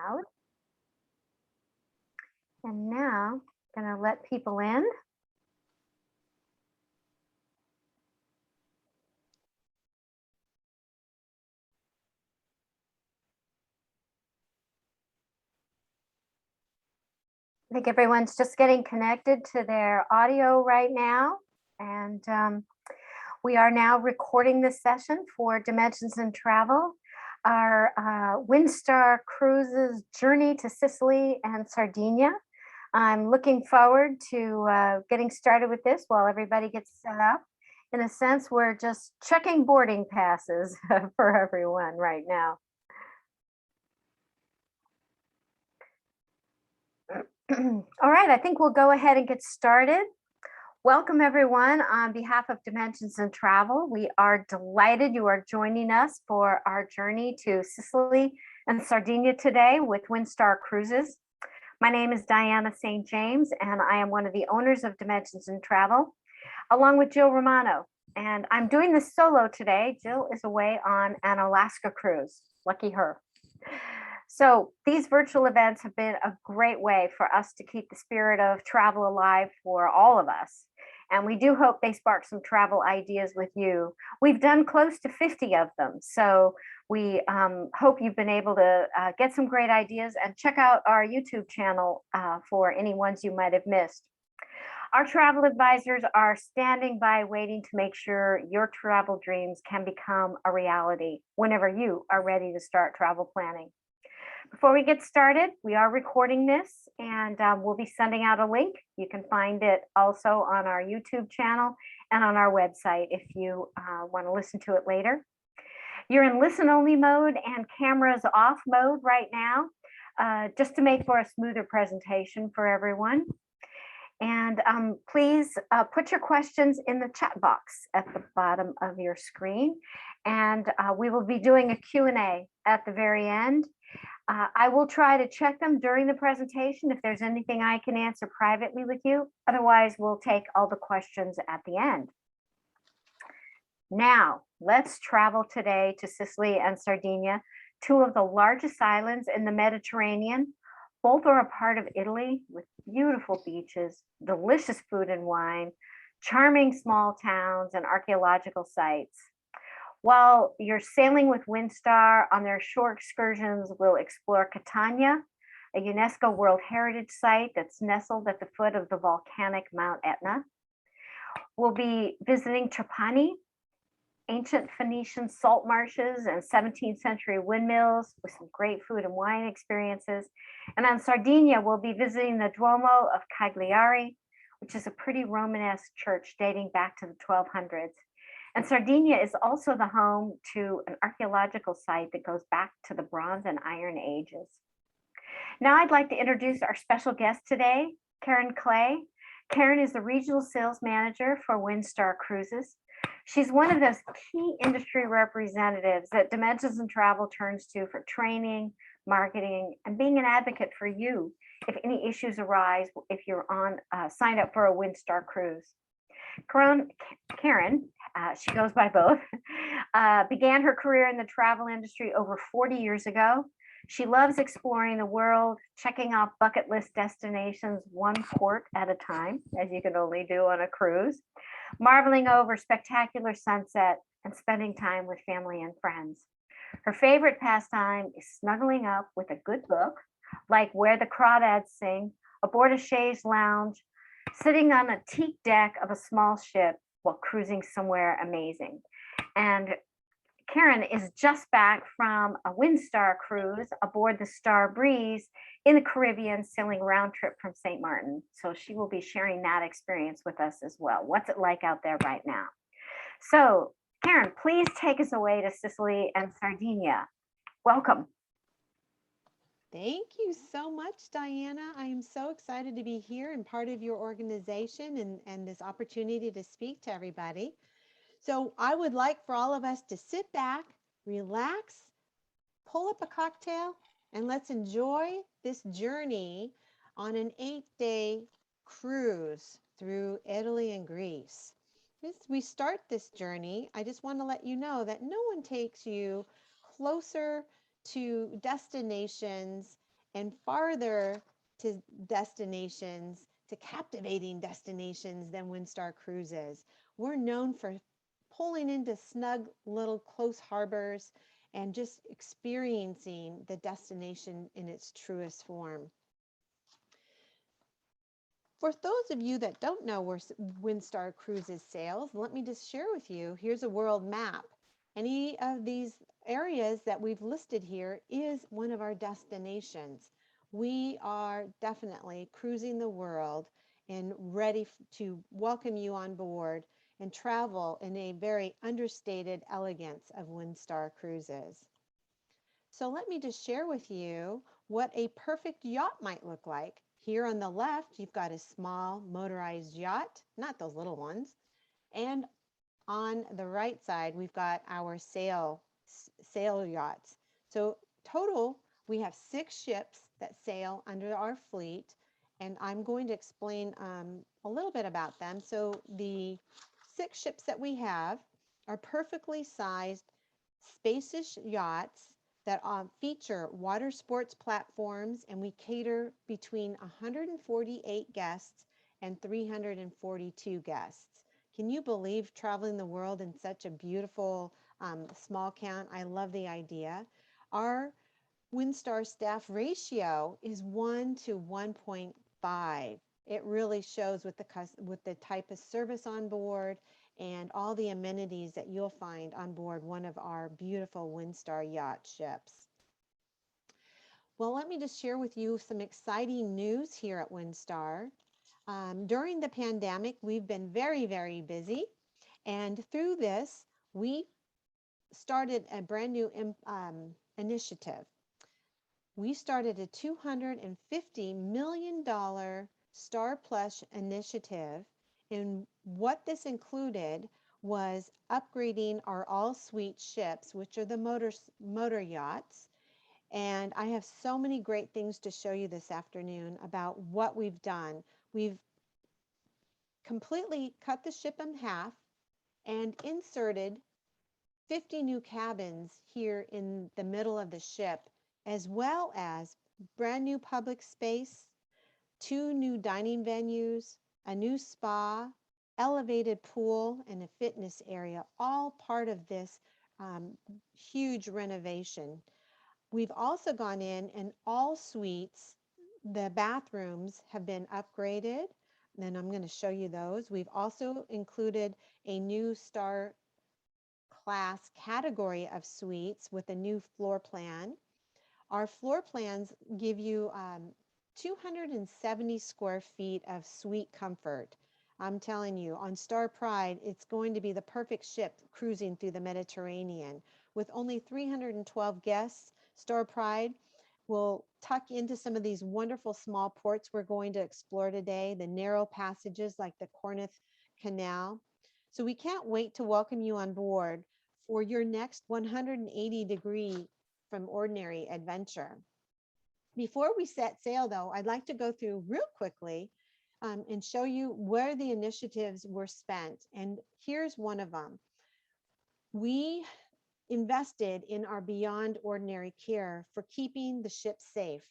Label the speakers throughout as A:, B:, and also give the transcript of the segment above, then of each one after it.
A: loud. And now I'm going to let people in. I think everyone's just getting connected to their audio right now. And we are now recording this session for Dimensions in Travel, our Windstar Cruises journey to Sicily and Sardinia. I'm looking forward to getting started with this while everybody gets set up. In a sense, we're just checking boarding passes for everyone right now. All right, I think we'll go ahead and get started. Welcome everyone on behalf of Dimensions in Travel. We are delighted you are joining us for our journey to Sicily and Sardinia today with Windstar Cruises. My name is Diana St. James and I am one of the owners of Dimensions in Travel, along with Jill Romano. And I'm doing this solo today. Jill is away on an Alaska cruise. Lucky her. So these virtual events have been a great way for us to keep the spirit of travel alive for all of us. And we do hope they spark some travel ideas with you. We've done close to 50 of them. So we hope you've been able to get some great ideas and check out our YouTube channel for any ones you might have missed. Our travel advisors are standing by waiting to make sure your travel dreams can become a reality whenever you are ready to start travel planning. Before we get started, we are recording this and we'll be sending out a link. You can find it also on our YouTube channel and on our website if you want to listen to it later. You're in listen only mode and cameras off mode right now, just to make for a smoother presentation for everyone. And please put your questions in the chat box at the bottom of your screen. And we will be doing a Q&A at the very end. I will try to check them during the presentation if there's anything I can answer privately with you. Otherwise, we'll take all the questions at the end. Now, let's travel today to Sicily and Sardinia, two of the largest islands in the Mediterranean. Both are a part of Italy with beautiful beaches, delicious food and wine, charming small towns, and archaeological sites. While you're sailing with Windstar on their shore excursions, we'll explore Catania, a UNESCO World Heritage Site that's nestled at the foot of the volcanic Mount Etna. We'll be visiting Trapani, ancient Phoenician salt marshes and 17th century windmills with some great food and wine experiences. And on Sardinia, we'll be visiting the Duomo of Cagliari, which is a pretty Romanesque church dating back to the 1200s. And Sardinia is also the home to an archaeological site that goes back to the Bronze and Iron Ages. Now I'd like to introduce our special guest today, Karen Clay. Karen is the regional sales manager for Windstar Cruises. She's one of those key industry representatives that Dimensions in Travel turns to for training, marketing, and being an advocate for you if any issues arise if you're on signed up for a Windstar cruise. Karen, she goes by both, began her career in the travel industry over 40 years ago. She loves exploring the world, checking off bucket list destinations one port at a time, as you can only do on a cruise, marveling over spectacular sunset and spending time with family and friends. Her favorite pastime is snuggling up with a good book, like Where the Crawdads Sing, aboard a chaise lounge, sitting on a teak deck of a small ship while cruising somewhere amazing. And Karen is just back from a Windstar cruise aboard the Star Breeze in the Caribbean, sailing round trip from St. Martin. So she will be sharing that experience with us as well. What's it like out there right now? So Karen, please take us away to Sicily and Sardinia. Welcome.
B: Thank you so much, Diana. I am so excited to be here and part of your organization and this opportunity to speak to everybody. So I would like for all of us to sit back, relax, pull up a cocktail, and let's enjoy this journey on an 8-day cruise through Italy and Greece. As we start this journey, I just want to let you know that no one takes you closer to destinations and farther to destinations, to captivating destinations than Windstar Cruises. We're known for pulling into snug little close harbors and just experiencing the destination in its truest form. For those of you that don't know where Windstar Cruises sails, let me just share with you, here's a world map. Any of these areas that we've listed here is one of our destinations. We are definitely cruising the world and ready to welcome you on board and travel in a very understated elegance of Windstar Cruises. So let me just share with you what a perfect yacht might look like. Here on the left, you've got a small motorized yacht, not those little ones. And on the right side, we've got our sail yachts. So total, we have 6 ships that sail under our fleet. And I'm going to explain a little bit about them. So the 6 ships that we have are perfectly sized, spacious yachts that feature water sports platforms, and we cater between 148 guests and 342 guests. Can you believe traveling the world in such a beautiful small count? I love the idea. Our Windstar staff ratio is 1 to 1.5. It really shows with the type of service on board and all the amenities that you'll find on board one of our beautiful Windstar yacht ships. Well, let me just share with you some exciting news here at Windstar. During the pandemic, we've been very, very busy. And through this, we started a brand new initiative. We started a $250 million Star Plus initiative. And what this included was upgrading our all-suite ships, which are the motor yachts. And I have so many great things to show you this afternoon about what we've done. We've completely cut the ship in half and inserted 50 new cabins here in the middle of the ship, as well as brand new public space, 2 new dining venues, a new spa, elevated pool, and a fitness area, all part of this huge renovation. We've also gone in and all suites, the bathrooms have been upgraded. And I'm going to show you those. We've also included a new Star Class category of suites with a new floor plan. Our floor plans give you 270 square feet of suite comfort. I'm telling you, on Star Pride, it's going to be the perfect ship cruising through the Mediterranean. With only 312 guests, Star Pride will tuck into some of these wonderful small ports we're going to explore today, the narrow passages like the Kornuth Canal. So we can't wait to welcome you on board for your next 180-degree from ordinary adventure. Before we set sail, though, I'd like to go through real quickly and show you where the initiatives were spent. And here's one of them. We invested in our beyond ordinary care for keeping the ship safe.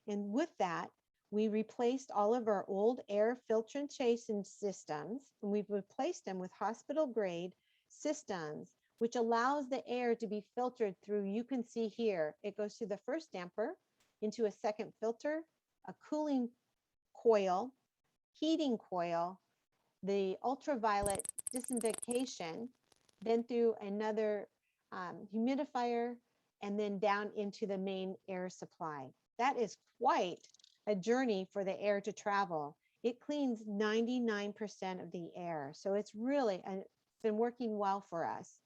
B: And with that, we replaced all of our old air filtration systems, and we've replaced them with hospital grade systems, which allows the air to be filtered through, you can see here, it goes through the first damper into a second filter, a cooling coil, heating coil, the ultraviolet disinfection, then through another humidifier, and then down into the main air supply. That is quite a journey for the air to travel. It cleans 99% of the air. So it's really been working well for us.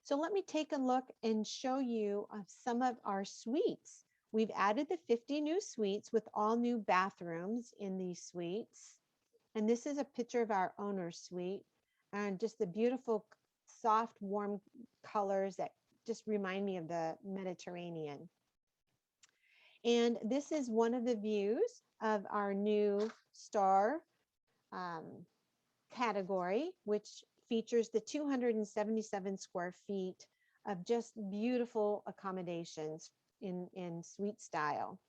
B: So let me take a look and show you some of our suites. We've added the 50 new suites with all new bathrooms in these suites. And this is a picture of our owner's suite and just the beautiful, soft, warm colors that just remind me of the Mediterranean. And this is one of the views of our new Star category, which features the 277 square feet of just beautiful accommodations in suite style.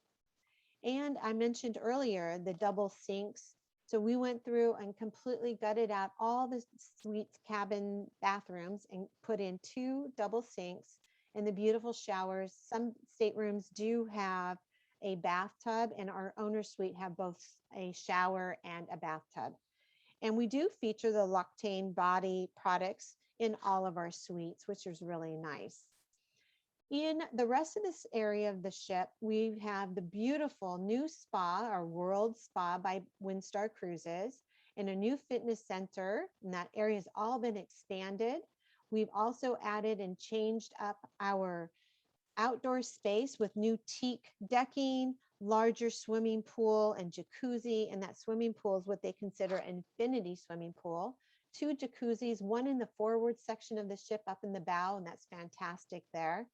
B: And I mentioned earlier the double sinks. So we went through and completely gutted out all the suites, cabin bathrooms and put in 2 double sinks and the beautiful showers. Some staterooms do have a bathtub, and our owner suite have both a shower and a bathtub. And we do feature the Loctane body products in all of our suites, which is really nice. In the rest of this area of the ship, we have the beautiful new spa, our World Spa by Windstar Cruises, and a new fitness center. And that area has all been expanded. We've also added and changed up our outdoor space with new teak decking, larger swimming pool and jacuzzi. And that swimming pool is what they consider an infinity swimming pool. 2 jacuzzis, one in the forward section of the ship up in the bow, and that's fantastic there.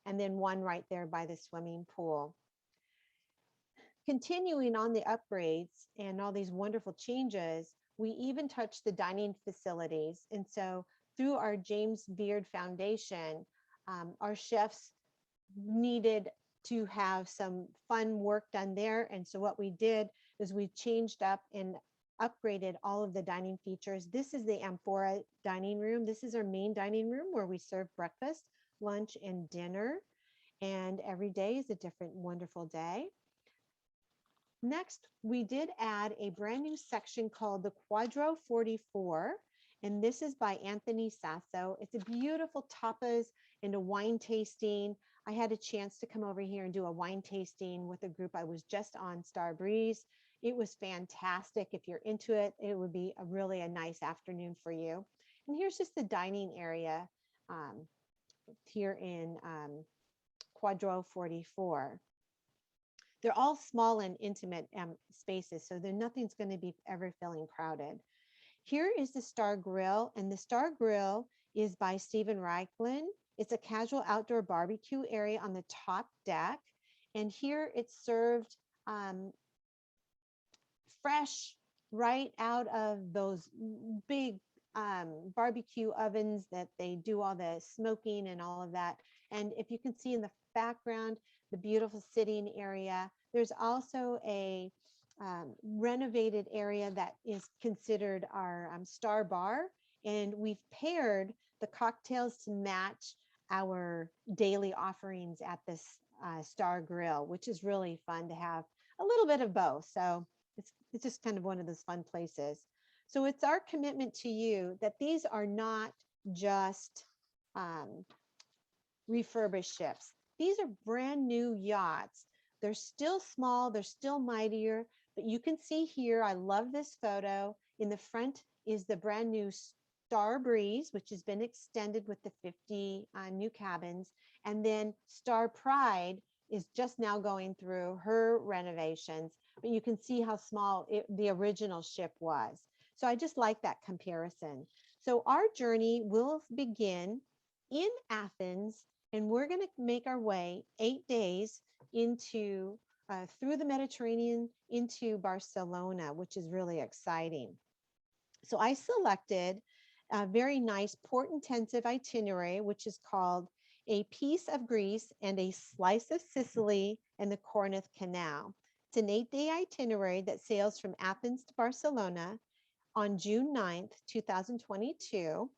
B: And then one right there by the swimming pool. Continuing on the upgrades and all these wonderful changes, we even touched the dining facilities. And so through our James Beard Foundation, our chefs needed to have some fun work done there. And so what we did is we changed up and upgraded all of the dining features. This is the Amphora dining room. This is our main dining room where we serve breakfast, lunch, and dinner. And every day is a different wonderful day. Next, we did add a brand new section called the Quadro 44. And this is by Anthony Sasso. It's a beautiful tapas and a wine tasting. I had a chance to come over here and do a wine tasting with a group I was just on, Star Breeze. It was fantastic. If you're into it, it would be really a nice afternoon for you. And here's just the dining area here in Quadro 44. They're all small and intimate spaces, so nothing's going to be ever feeling crowded. Here is the Star Grill, and the Star Grill is by Stephen Reichlin. It's a casual outdoor barbecue area on the top deck, and here it's served fresh right out of those big barbecue ovens that they do all the smoking and all of that. And if you can see in the background, the beautiful sitting area, there's also a renovated area that is considered our Star Bar. And we've paired the cocktails to match our daily offerings at this Star Grill, which is really fun to have a little bit of both. So it's just kind of one of those fun places. So it's our commitment to you that these are not just refurbished ships. These are brand new yachts. They're still small, they're still mightier, but you can see here, I love this photo. In the front is the brand new Star Breeze, which has been extended with the 50 new cabins. And then Star Pride is just now going through her renovations, but you can see how small the original ship was. So I just like that comparison. So our journey will begin in Athens, and we're going to make our way 8 days into through the Mediterranean into Barcelona, which is really exciting. So I selected a very nice port-intensive itinerary, which is called A Piece of Greece and a Slice of Sicily and the Kornuth Canal. It's an 8-day itinerary that sails from Athens to Barcelona on June 9th, 2022,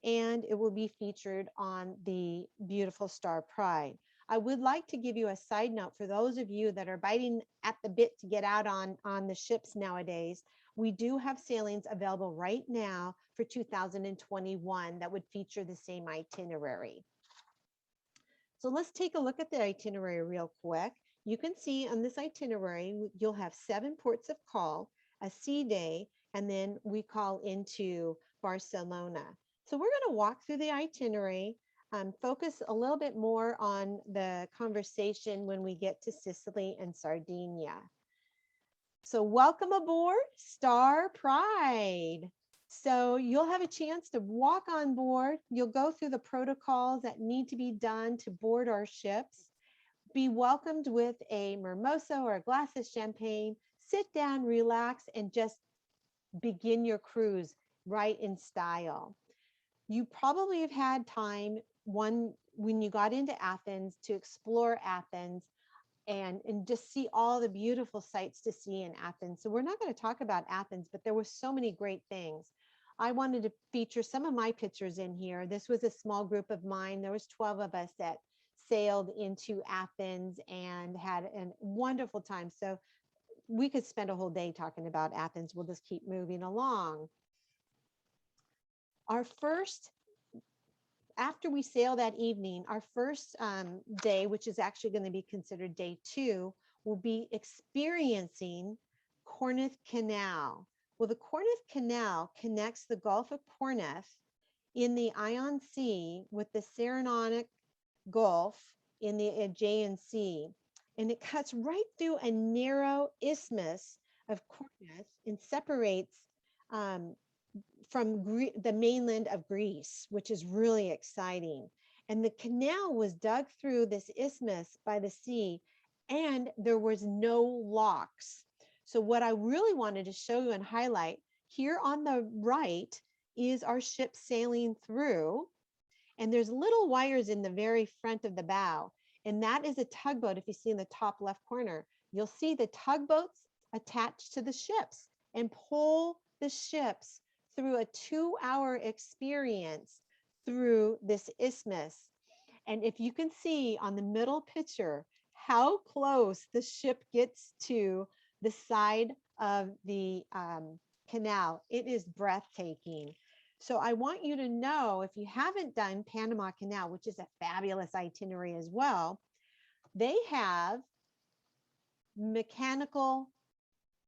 B: and it will be featured on the beautiful Star Pride. I would like to give you a side note for those of you that are biting at the bit to get out on the ships nowadays. We do have sailings available right now for 2021 that would feature the same itinerary. So let's take a look at the itinerary real quick. You can see on this itinerary, you'll have 7 ports of call, a sea day, and then we call into Barcelona. So we're going to walk through the itinerary, focus a little bit more on the conversation when we get to Sicily and Sardinia. So welcome aboard Star Pride. So you'll have a chance to walk on board. You'll go through the protocols that need to be done to board our ships. Be welcomed with a mimosa or a glass of champagne. Sit down, relax, and just begin your cruise right in style. You probably have had time when you got into Athens to explore Athens. and just see all the beautiful sights to see in Athens. So we're not going to talk about Athens, but there were so many great things. I wanted to feature some of my pictures in here. This was a small group of mine. There was 12 of us that sailed into Athens and had a wonderful time. So we could spend a whole day talking about Athens. We'll just keep moving along. Our first, after we sail that evening, our first day, which is actually going to be considered day 2, will be experiencing Kornuth Canal. Well, the Kornuth Canal connects the Gulf of Kornuth in the Ion Sea with the Saronic Gulf in the Aegean Sea. And it cuts right through a narrow isthmus of Kornuth and separates from the mainland of Greece, which is really exciting. And the canal was dug through this isthmus by the sea, and there was no locks. So what I really wanted to show you and highlight here on the right is our ship sailing through, and there's little wires in the very front of the bow, and that is a tugboat. If you see in the top left corner, you'll see the tugboats attached to the ships and pull the ships through a 2-hour experience through this isthmus. And if you can see on the middle picture how close the ship gets to the side of the canal, it is breathtaking. So I want you to know, if you haven't done Panama Canal, which is a fabulous itinerary as well, they have mechanical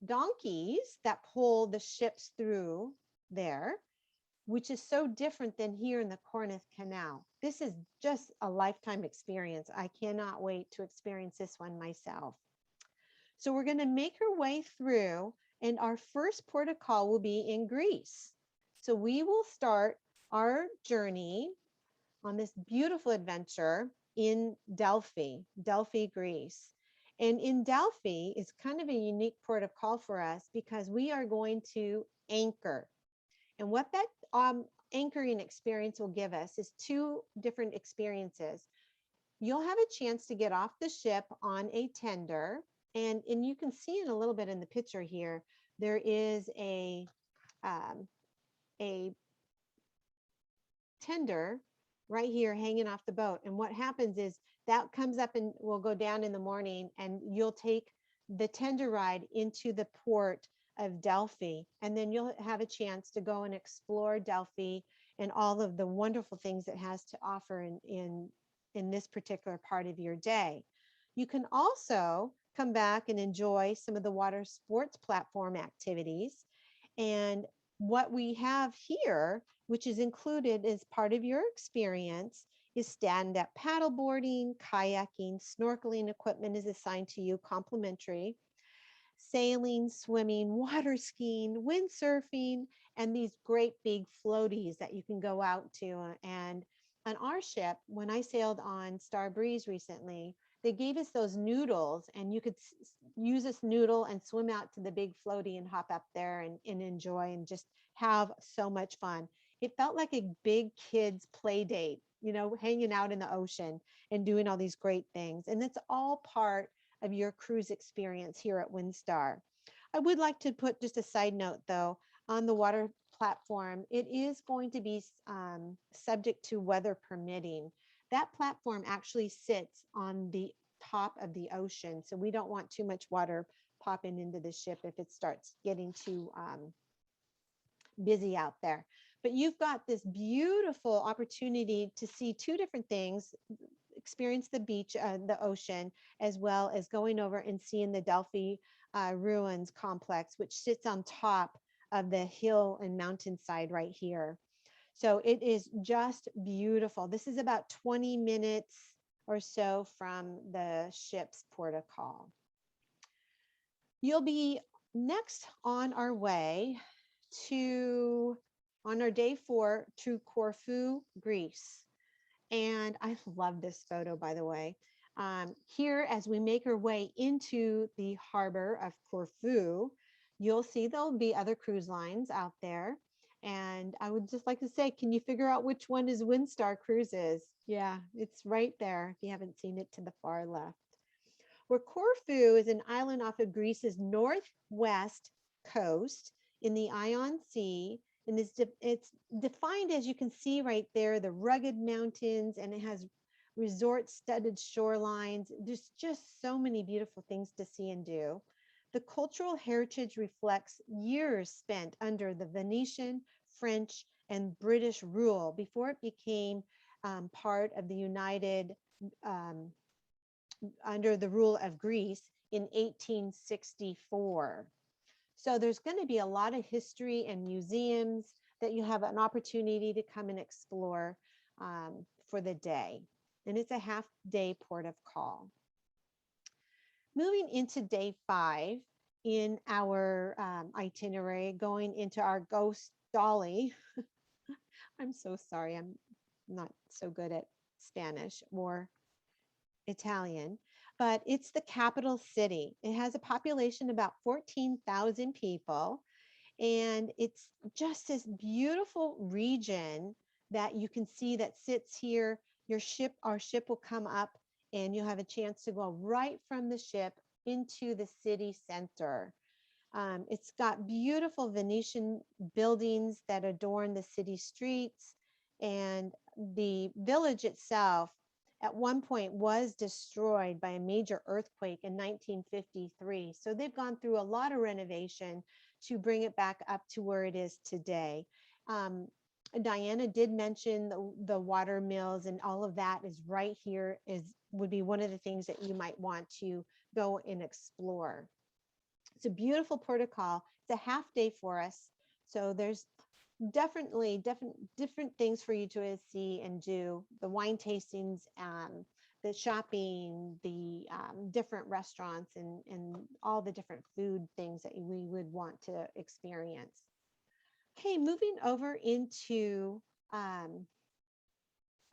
B: donkeys that pull the ships through there, which is so different than here in the Kornuth Canal. This is just a lifetime experience. I cannot wait to experience this one myself. So we're going to make our way through, and our first port of call will be in Greece. So we will start our journey on this beautiful adventure in Delphi, Greece. And in Delphi is kind of a unique port of call for us because we are going to anchor. And what that anchoring experience will give us is 2 different experiences. You'll have a chance to get off the ship on a tender. And you can see it a little bit in the picture here. There is a tender right here hanging off the boat. And what happens is that comes up and will go down in the morning, and you'll take the tender ride into the port of Delphi. And then you'll have a chance to go and explore Delphi and all of the wonderful things it has to offer in this particular part of your day. You can also come back and enjoy some of the water sports platform activities. And what we have here, which is included as part of your experience, is stand-up paddleboarding, kayaking, snorkeling equipment is assigned to you, complimentary, sailing, swimming, water skiing, windsurfing, and these great big floaties that you can go out to. And on our ship, when I sailed on Star Breeze recently, they gave us those noodles, and you could use this noodle and swim out to the big floaty and hop up there and enjoy and just have so much fun. It felt like a big kids play date, you know, hanging out in the ocean and doing all these great things. And it's all part of your cruise experience here at Windstar. I would like to put just a side note though, on the water platform, it is going to be subject to weather permitting. That platform actually sits on the top of the ocean. So we don't want too much water popping into the ship if it starts getting too busy out there. But you've got this beautiful opportunity to see 2 different things, experience the beach, the ocean, as well as going over and seeing the Delphi ruins complex, which sits on top of the hill and mountainside right here. So it is just beautiful. This is about 20 minutes or so from the ship's port of call. You'll be next on our way to, on our day 4, to Corfu, Greece. And I love this photo, by the way. Here, as we make our way into the harbor of Corfu, you'll see there'll be other cruise lines out there. And I would just like to say, can you figure out which one is Windstar Cruises? Yeah, it's right there if you haven't seen it to the far left. where Corfu is an island off of Greece's northwest coast in the Ion Sea. And it's defined, as you can see right there, the rugged mountains, and it has resort-studded shorelines. There's just so many beautiful things to see and do. The cultural heritage reflects years spent under the Venetian, French, and British rule before it became part of the um, under the rule of Greece in 1864. So there's going to be a lot of history and museums that you have an opportunity to come and explore for the day. And it's a half-day port of call. Moving into day 5 in our itinerary, going into our ghost dolly. I'm so sorry, I'm not so good at Spanish or Italian, but it's the capital city. It has a population of about 14,000 people, and it's just this beautiful region that you can see that sits here. Our ship will come up, and you'll have a chance to go right from the ship into the city center. It's got beautiful Venetian buildings that adorn the city streets, and the village itself at one point was destroyed by a major earthquake in 1953. So they've gone through a lot of renovation to bring it back up to where it is today. Diana did mention the water mills, and all of that is right here, would be one of the things that you might want to go and explore. It's a beautiful protocol. It's a half day for us. So there's definitely different things for you to see and do. The wine tastings, the shopping, the different restaurants, and all the different food things that we would want to experience. Okay, moving over into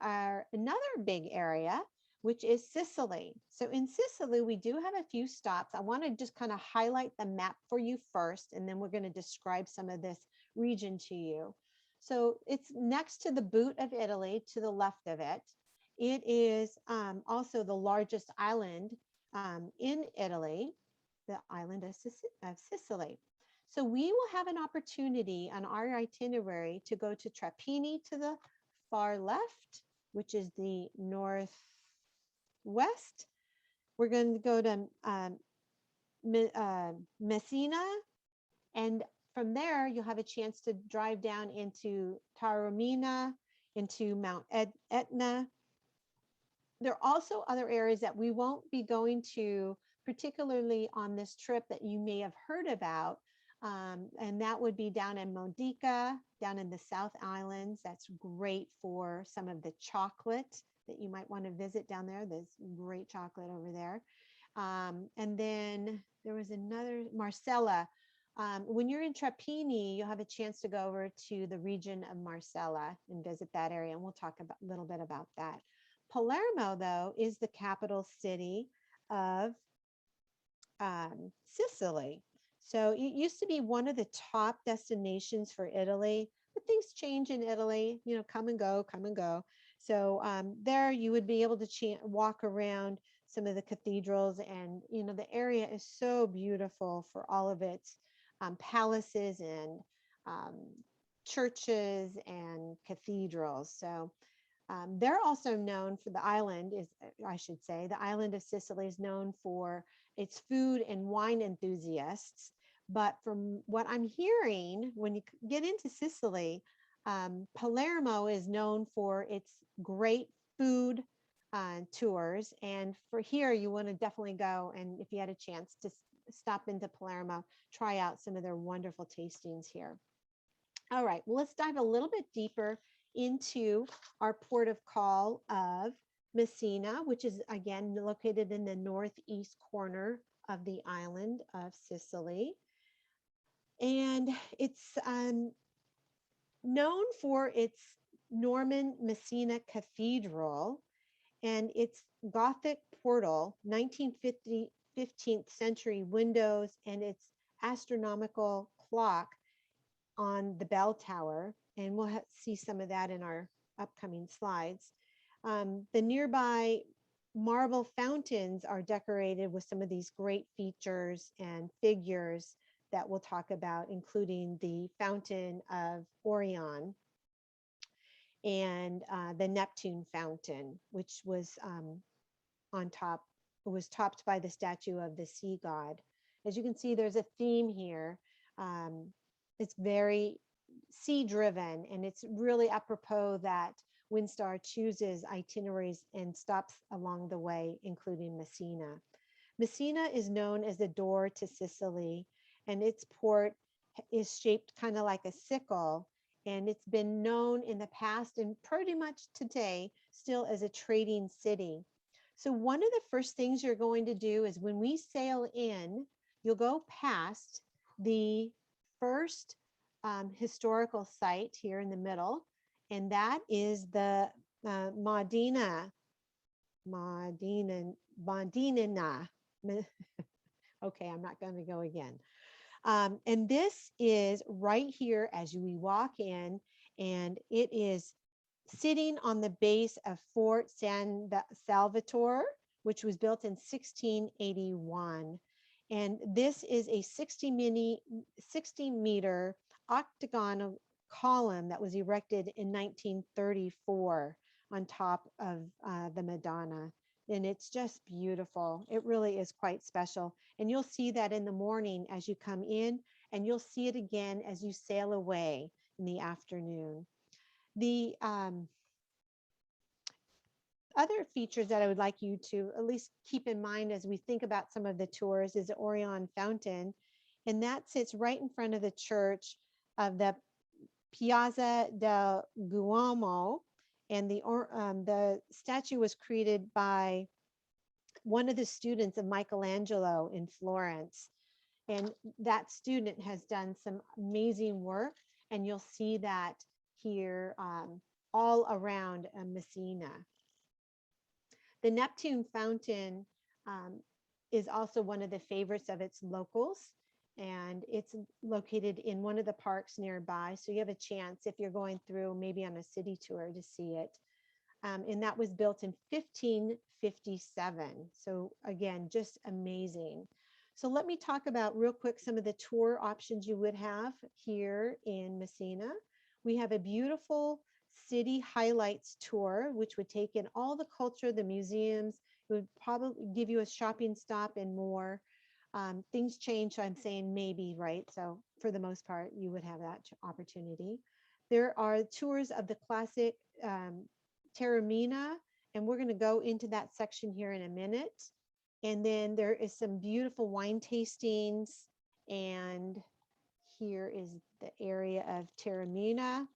B: another big area, which is Sicily. So in Sicily, we do have a few stops. I want to just kind of highlight the map for you first, and then we're going to describe some of this region to you. So it's next to the boot of Italy, to the left of it. It is also the largest island in Italy, the island of Sicily. So we will have an opportunity on our itinerary to go to Trapani to the far left, which is the northwest. We're going to go to Messina, and from there you'll have a chance to drive down into Taormina, into Mount Etna. There are also other areas that we won't be going to, particularly on this trip, that you may have heard about. And that would be down in Modica, down in the South Islands. That's great for some of the chocolate that you might want to visit down there. There's great chocolate over there. And then there was another, Marsala. When you're in Trapani, you'll have a chance to go over to the region of Marsala and visit that area. And we'll talk a little bit about that. Palermo, though, is the capital city of Sicily. So it used to be one of the top destinations for Italy, but things change in Italy, come and go, come and go. So there you would be able to walk around some of the cathedrals, and, the area is so beautiful for all of its palaces and churches and cathedrals. So they're also known for the island the island of Sicily is known for its food and wine enthusiasts. But from what I'm hearing, when you get into Sicily, Palermo is known for its great food tours. And for here, you want to definitely go. And if you had a chance to stop into Palermo, try out some of their wonderful tastings here. All right, well, let's dive a little bit deeper into our port of call of Messina, which is again located in the northeast corner of the island of Sicily. And it's known for its Norman Messina Cathedral and its Gothic portal, 15th century windows, and its astronomical clock on the bell tower. And we'll see some of that in our upcoming slides. The nearby marble fountains are decorated with some of these great features and figures that we'll talk about, including the fountain of Orion and the Neptune fountain, which was on top, was topped by the statue of the sea god. As you can see, there's a theme here. It's very sea driven, and it's really apropos that Windstar chooses itineraries and stops along the way, including Messina. Messina is known as the door to Sicily, and its port is shaped kind of like a sickle, and it's been known in the past and pretty much today still as a trading city. So one of the first things you're going to do is when we sail in, you'll go past the first historical site here in the middle, and that is the Modena. Okay, I'm not going to go again. And this is right here as we walk in, and it is sitting on the base of Fort San Salvatore, which was built in 1681. And this is a 60-meter octagonal column that was erected in 1934 on top of the Madonna. And it's just beautiful. It really is quite special. And you'll see that in the morning as you come in, and you'll see it again as you sail away in the afternoon. The other features that I would like you to at least keep in mind as we think about some of the tours is the Orion Fountain, and that sits right in front of the church of the Piazza del Duomo, and the statue was created by one of the students of Michelangelo in Florence, and that student has done some amazing work, and you'll see that here all around Messina. The Neptune fountain is also one of the favorites of its locals, and it's located in one of the parks nearby. So you have a chance if you're going through maybe on a city tour to see it. And that was built in 1557. So again, just amazing. So let me talk about real quick some of the tour options you would have here in Messina. We have a beautiful city highlights tour, which would take in all the culture, the museums. It would probably give you a shopping stop and more. Things change, so I'm saying maybe, right? So for the most part, you would have that opportunity. There are tours of the classic Taormina, and we're going to go into that section here in a minute. And then there is some beautiful wine tastings, and here is the area of Taormina.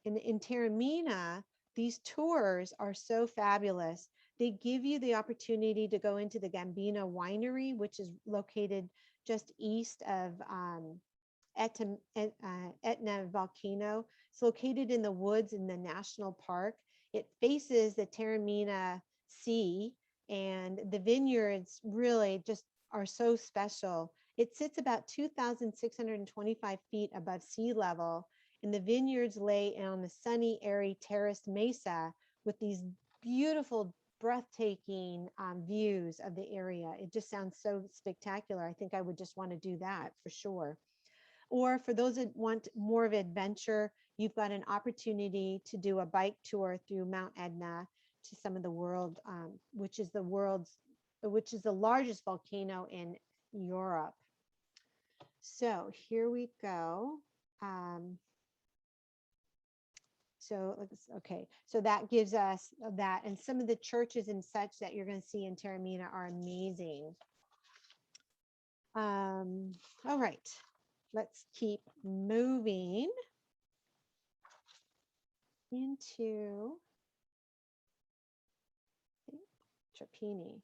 B: In Taormina, these tours are so fabulous. They give you the opportunity to go into the Gambina Winery, which is located just east of Etna volcano. It's located in the woods in the national park. It faces the Taormina Sea, and the vineyards really just are so special. It sits about 2,625 feet above sea level, and the vineyards lay on a sunny, airy terraced mesa with these beautiful, breathtaking views of the area. It just sounds so spectacular. I think I would just want to do that for sure. Or for those that want more of adventure, you've got an opportunity to do a bike tour through Mount Etna to some of the world, which is the largest volcano in Europe. So here we go. So that gives us that, and some of the churches and such that you're going to see in Taormina are amazing. All right, let's keep moving into Trapani.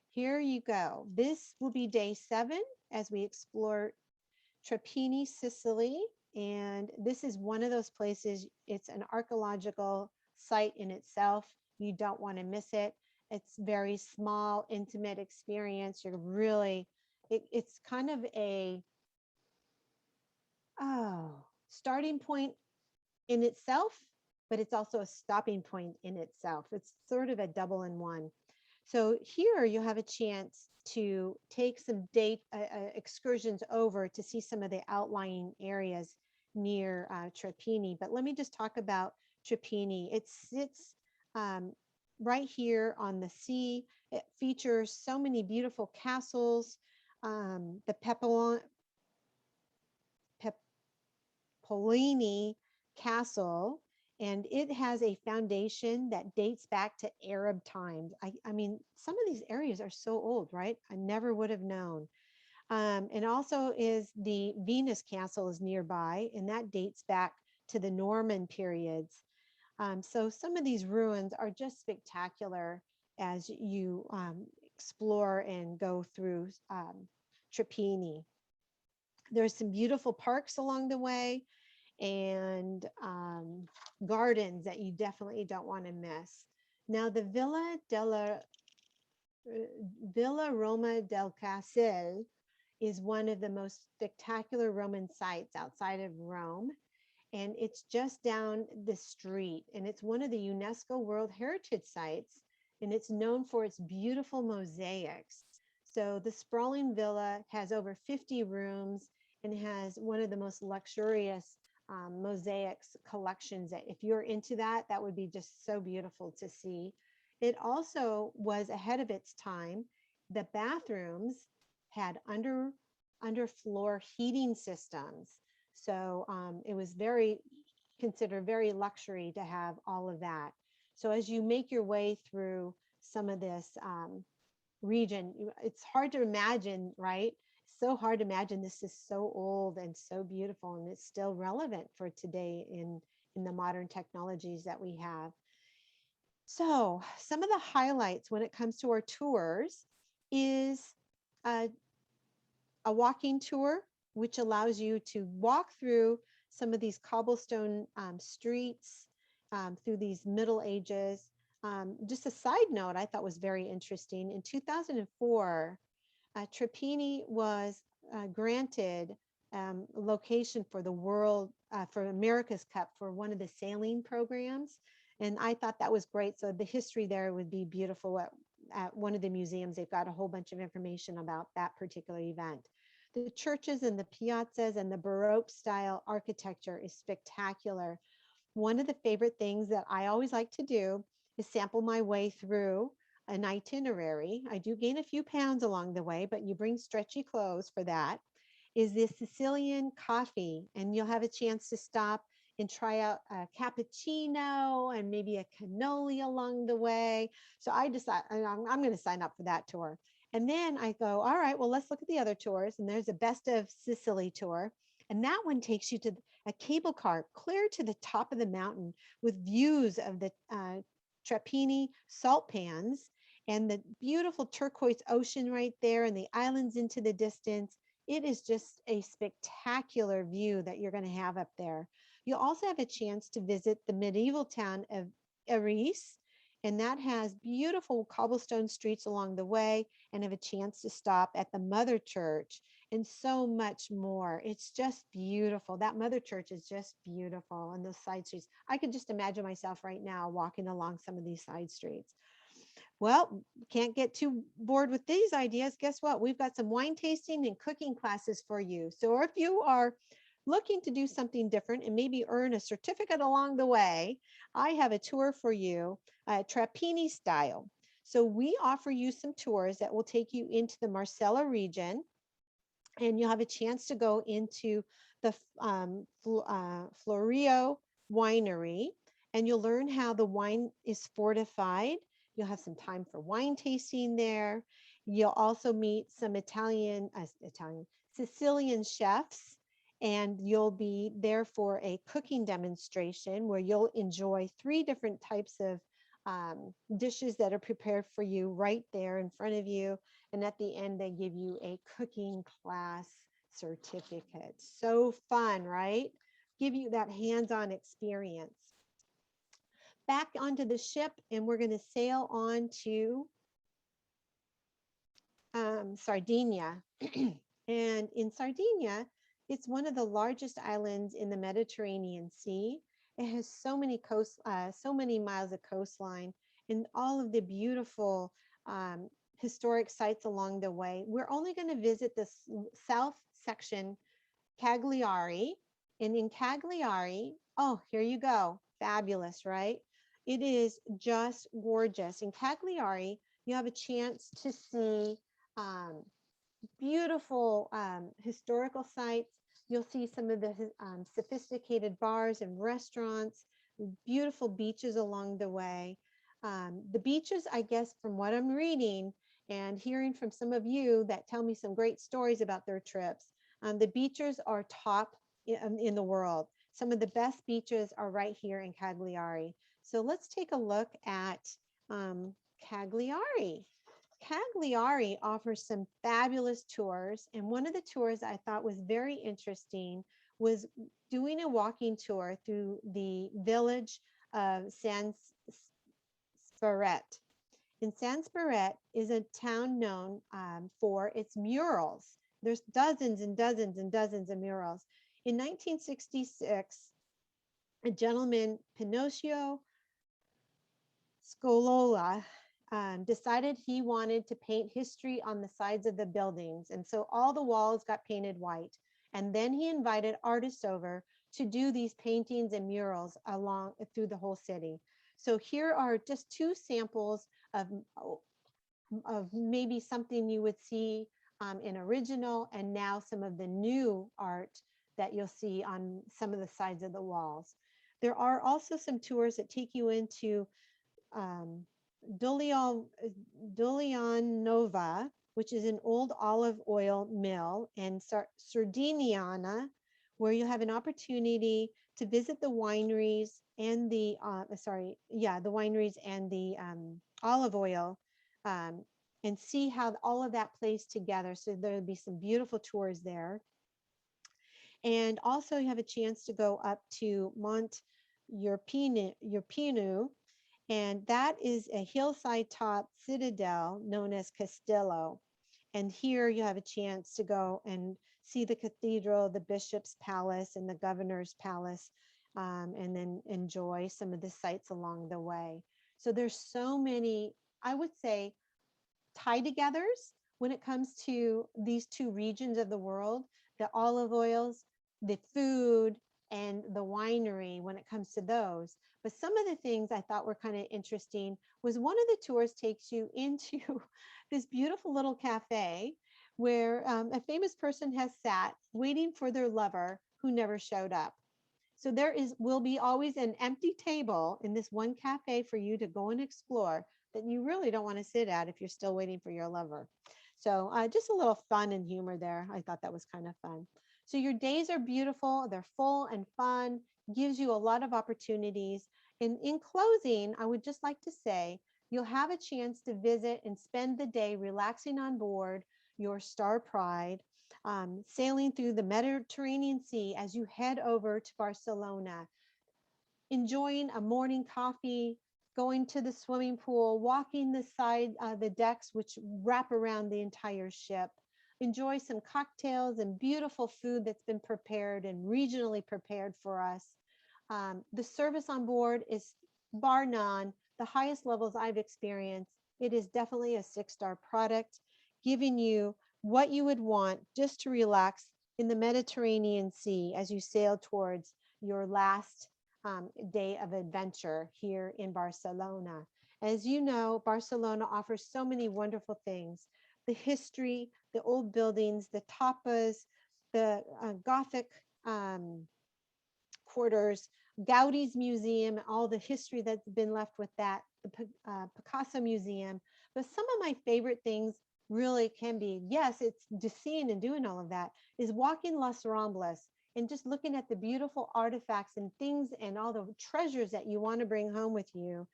B: Here you go. This will be day 7 as we explore Trapani, Sicily. And this is one of those places, it's an archeological site in itself. You don't want to miss it. It's very small, intimate experience. You're really, it's kind of a starting point in itself, but it's also a stopping point in itself. It's sort of a double in one. So here you have a chance to take some excursions over to see some of the outlying areas near Trapani. But let me just talk about Trapani. It sits right here on the sea. It features so many beautiful castles. The Polini Castle, and it has a foundation that dates back to Arab times. I mean, some of these areas are so old, right? I never would have known. And also is the Venus Castle is nearby, and that dates back to the Norman periods. So some of these ruins are just spectacular as you explore and go through Trapani. There's some beautiful parks along the way, and gardens that you definitely don't want to miss. Now, the Villaroma del Castel is one of the most spectacular Roman sites outside of Rome, and it's just down the street, and it's one of the UNESCO World Heritage Sites, and it's known for its beautiful mosaics. So the sprawling villa has over 50 rooms and has one of the most luxurious mosaics collections that if you're into that, that would be just so beautiful to see. It also was ahead of its time. The bathrooms had underfloor heating systems. So it was considered very luxury to have all of that. So as you make your way through some of this region, it's hard to imagine, right? So hard to imagine this is so old and so beautiful, and it's still relevant for today in the modern technologies that we have. So some of the highlights when it comes to our tours is a walking tour, which allows you to walk through some of these cobblestone streets through these Middle Ages. Just a side note I thought was very interesting. In 2004, Trapani was granted location for the for America's Cup for one of the sailing programs. And I thought that was great. So the history there would be beautiful. At one of the museums, they've got a whole bunch of information about that particular event. The churches and the piazzas and the Baroque style architecture is spectacular. One of the favorite things that I always like to do is sample my way through an itinerary. I do gain a few pounds along the way, but you bring stretchy clothes for that, is the Sicilian coffee. And you'll have a chance to stop and try out a cappuccino and maybe a cannoli along the way. So I decided I'm going to sign up for that tour. And then I go, all right, well, let's look at the other tours. And there's a Best of Sicily tour. And that one takes you to a cable car clear to the top of the mountain with views of the Trapani salt pans and the beautiful turquoise ocean right there and the islands into the distance. It is just a spectacular view that you're going to have up there. You'll also have a chance to visit the medieval town of Eris, and that has beautiful cobblestone streets along the way, and have a chance to stop at the Mother Church and so much more. It's just beautiful. That Mother Church is just beautiful, and those side streets. I could just imagine myself right now walking along some of these side streets. Well, can't get too bored with these ideas. Guess what? We've got some wine tasting and cooking classes for you. So if you are looking to do something different and maybe earn a certificate along the way, I have a tour for you, Trapani style. So we offer you some tours that will take you into the Marsala region, and you'll have a chance to go into the Florio Winery, and you'll learn how the wine is fortified. You'll have some time for wine tasting there. You'll also meet some Sicilian chefs, and you'll be there for a cooking demonstration where you'll enjoy 3 different types of dishes that are prepared for you right there in front of you. And at the end, they give you a cooking class certificate. So fun, right? Give you that hands-on experience. Back onto the ship, and we're going to sail on to Sardinia. And in Sardinia, it's one of the largest islands in the Mediterranean Sea. It has so many miles of coastline and all of the beautiful historic sites along the way. We're only going to visit the south section, Cagliari. And in Cagliari, oh, here you go. Fabulous, right? It is just gorgeous. In Cagliari, you have a chance to see um, beautiful historical sites. You'll see some of the sophisticated bars and restaurants, beautiful beaches along the way. The beaches, I guess, from what I'm reading and hearing from some of you that tell me some great stories about their trips, the beaches are top in the world. Some of the best beaches are right here in Cagliari. So let's take a look at Cagliari. Cagliari offers some fabulous tours. And one of the tours I thought was very interesting was doing a walking tour through the village of San Sparet. And San Sparet is a town known for its murals. There's dozens and dozens and dozens of murals. In 1966, a gentleman, Pinocchio Scolola, decided he wanted to paint history on the sides of the buildings. And so all the walls got painted white. And then he invited artists over to do these paintings and murals along through the whole city. So here are just two samples of maybe something you would see in original and now some of the new art that you'll see on some of the sides of the walls. There are also some tours that take you into Dulionova, which is an old olive oil mill, and Sardiniana, where you have an opportunity to visit the wineries and the wineries and the olive oil, and see how all of that plays together. So there'll be some beautiful tours there. And also you have a chance to go up to Mount Etna, and that is a hillside top citadel known as Castello. And here you have a chance to go and see the cathedral, the bishop's palace, and the governor's palace, and then enjoy some of the sights along the way. So there's so many, I would say, tie-togethers when it comes to these two regions of the world, the olive oils, the food, and the winery when it comes to those. But some of the things I thought were kind of interesting was one of the tours takes you into this beautiful little cafe where a famous person has sat waiting for their lover who never showed up. So there will be always an empty table in this one cafe for you to go and explore that you really don't want to sit at if you're still waiting for your lover. So just a little fun and humor there. I thought that was kind of fun. So your days are beautiful. They're full and fun, gives you a lot of opportunities. And in closing, I would just like to say, you'll have a chance to visit and spend the day relaxing on board your Star Pride, sailing through the Mediterranean Sea as you head over to Barcelona, enjoying a morning coffee, going to the swimming pool, walking the decks, which wrap around the entire ship. Enjoy some cocktails and beautiful food that's been prepared and regionally prepared for us. The service on board is bar none, the highest levels I've experienced. It is definitely a 6-star product, giving you what you would want just to relax in the Mediterranean Sea as you sail towards your last day of adventure here in Barcelona. As you know, Barcelona offers so many wonderful things. The history, the old buildings, the tapas, the Gothic quarters, Gaudi's museum, all the history that's been left with that, the Picasso Museum. But some of my favorite things really can be, yes, it's just seeing and doing all of that, is walking Las Ramblas and just looking at the beautiful artifacts and things and all the treasures that you want to bring home with you.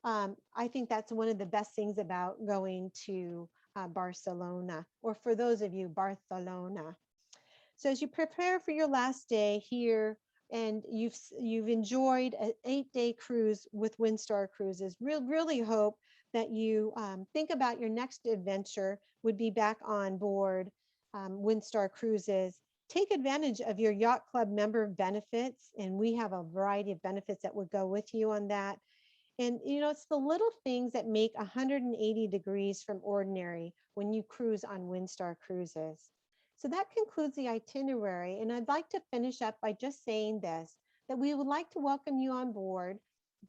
B: I think that's one of the best things about going to Barcelona, or for those of you, Barcelona. So as you prepare for your last day here, and you've enjoyed an 8-day cruise with Windstar Cruises, really hope that you think about your next adventure would be back on board Windstar Cruises. take advantage of your yacht club member benefits. And we have a variety of benefits that would go with you on that. And, you know, it's the little things that make 180 degrees from ordinary when you cruise on Windstar Cruises. So that concludes the itinerary. And I'd like to finish up by just saying this, that we would like to welcome you on board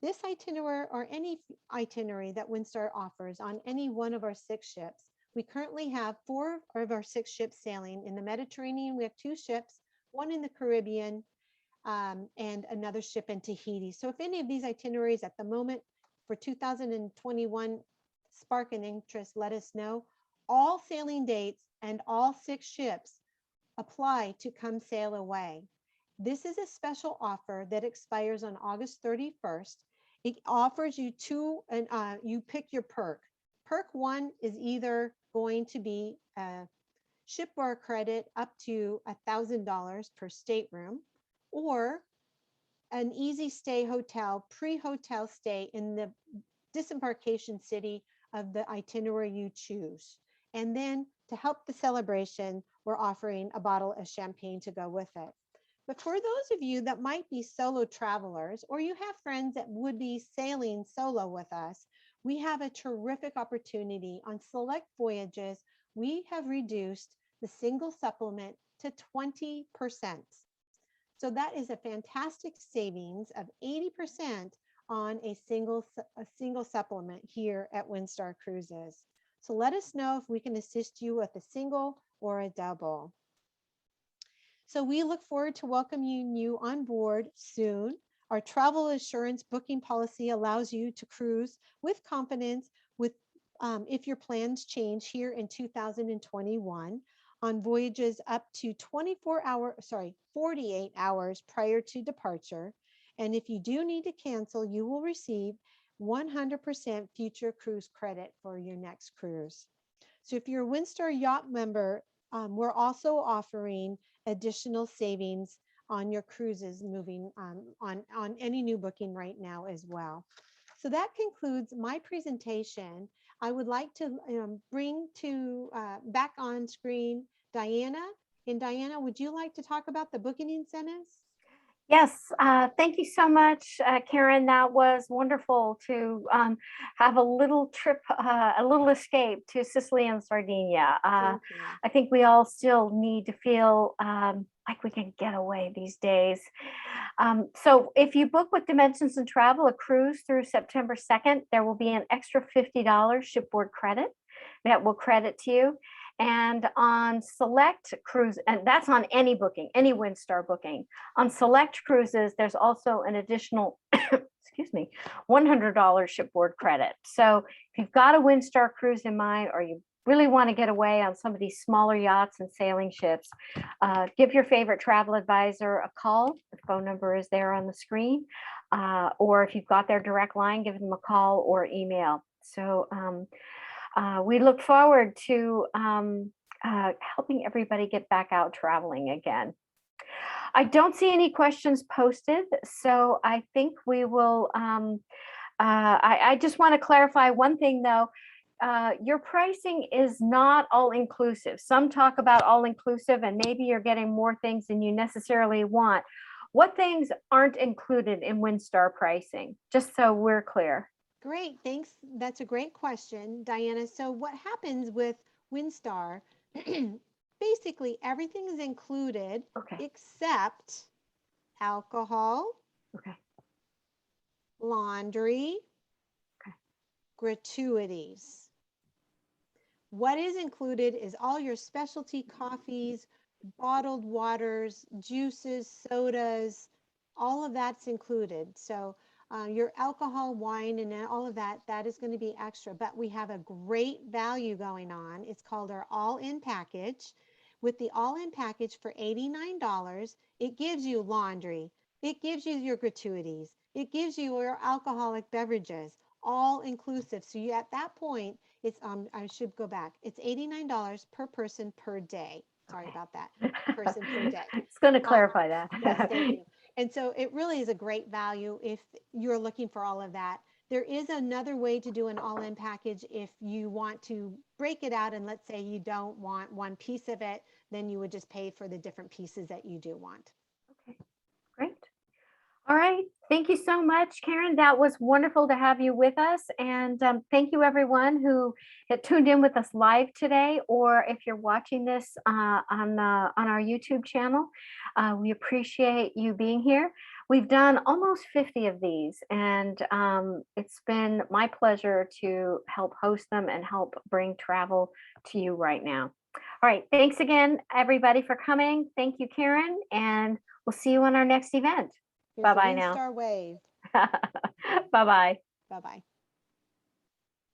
B: this itinerary or any itinerary that Windstar offers on any one of our 6 ships. We currently have 4 of our 6 ships sailing in the Mediterranean. We have 2 ships, one in the Caribbean, and another ship in Tahiti. So if any of these itineraries at the moment for 2021 spark an interest, let us know. All sailing dates and all 6 ships apply to Come Sail Away. This is a special offer that expires on August 31st. It offers you 2, and you pick your perk. Perk 1 is either going to be a shipboard credit up to $1,000 per stateroom, or an easy stay hotel, pre-hotel stay in the disembarkation city of the itinerary you choose. And then to help the celebration, we're offering a bottle of champagne to go with it. But for those of you that might be solo travelers, or you have friends that would be sailing solo with us, we have a terrific opportunity on select voyages. We have reduced the single supplement to 20%. So that is a fantastic savings of 80% on a single supplement here at Windstar Cruises. So let us know if we can assist you with a single or a double. So we look forward to welcoming you on board soon. Our travel assurance booking policy allows you to cruise with confidence with if your plans change here in 2021 on voyages up to 48 hours prior to departure. And if you do need to cancel, you will receive 100% future cruise credit for your next cruise. So if you're a Windstar Yacht member, we're also offering additional savings on your cruises moving on any new booking right now as well. So that concludes my presentation. I would like to bring to back on screen Diana. And Diana, would you like to talk about the booking incentives?
A: Yes, thank you so much, Karen. That was wonderful to have a little trip, a little escape to Sicily and Sardinia. I think we all still need to feel like we can get away these days. So if you book with Dimensions and Travel a cruise through September 2nd, there will be an extra $50 shipboard credit that will credit to you. And on select cruise, and that's on any booking, any Windstar booking. On select cruises, there's also an additional, excuse me, $100 shipboard credit. So if you've got a Windstar cruise in mind, or you really want to get away on some of these smaller yachts and sailing ships, give your favorite travel advisor a call. The phone number is there on the screen. Or if you've got their direct line, give them a call or email. So we look forward to helping everybody get back out traveling again. I don't see any questions posted, so I think we will, I just want to clarify one thing though. Your pricing is not all inclusive. Some talk about all inclusive and maybe you're getting more things than you necessarily want. What things aren't included in Windstar pricing? Just so we're clear.
B: Great, thanks. That's a great question, Diana. So what happens with Windstar, basically everything is included except alcohol, laundry, gratuities. What is included is all your specialty coffees, bottled waters, juices, sodas, all of that's included. So your alcohol, wine, and all of that, that is going to be extra. But we have a great value going on. It's called our all-in package. With the all-in package for $89, it gives you laundry. It gives you your gratuities. It gives you your alcoholic beverages, all inclusive. So you, at that point, it's I should go back. It's $89 per person per day. Sorry about that. Person per day.
A: It's going to clarify that.
B: Yes, thank you. And so it really is a great value if you're looking for all of that. There is another way to do an all-in package if you want to break it out, and let's say you don't want one piece of it, then you would just pay for the different pieces that you do want.
A: Okay, great. All right. Thank you so much, Karen. That was wonderful to have you with us. And thank you, everyone who had tuned in with us live today, or if you're watching this on our YouTube channel. We appreciate you being here. We've done almost 50 of these, and it's been my pleasure to help host them and help bring travel to you right now. All right. Thanks again, everybody, for coming. Thank you, Karen, and we'll see you on our next event.
B: Here's
A: Bye-bye
B: the
A: now.
B: Windstar wave.
A: Bye-bye.
B: Bye-bye.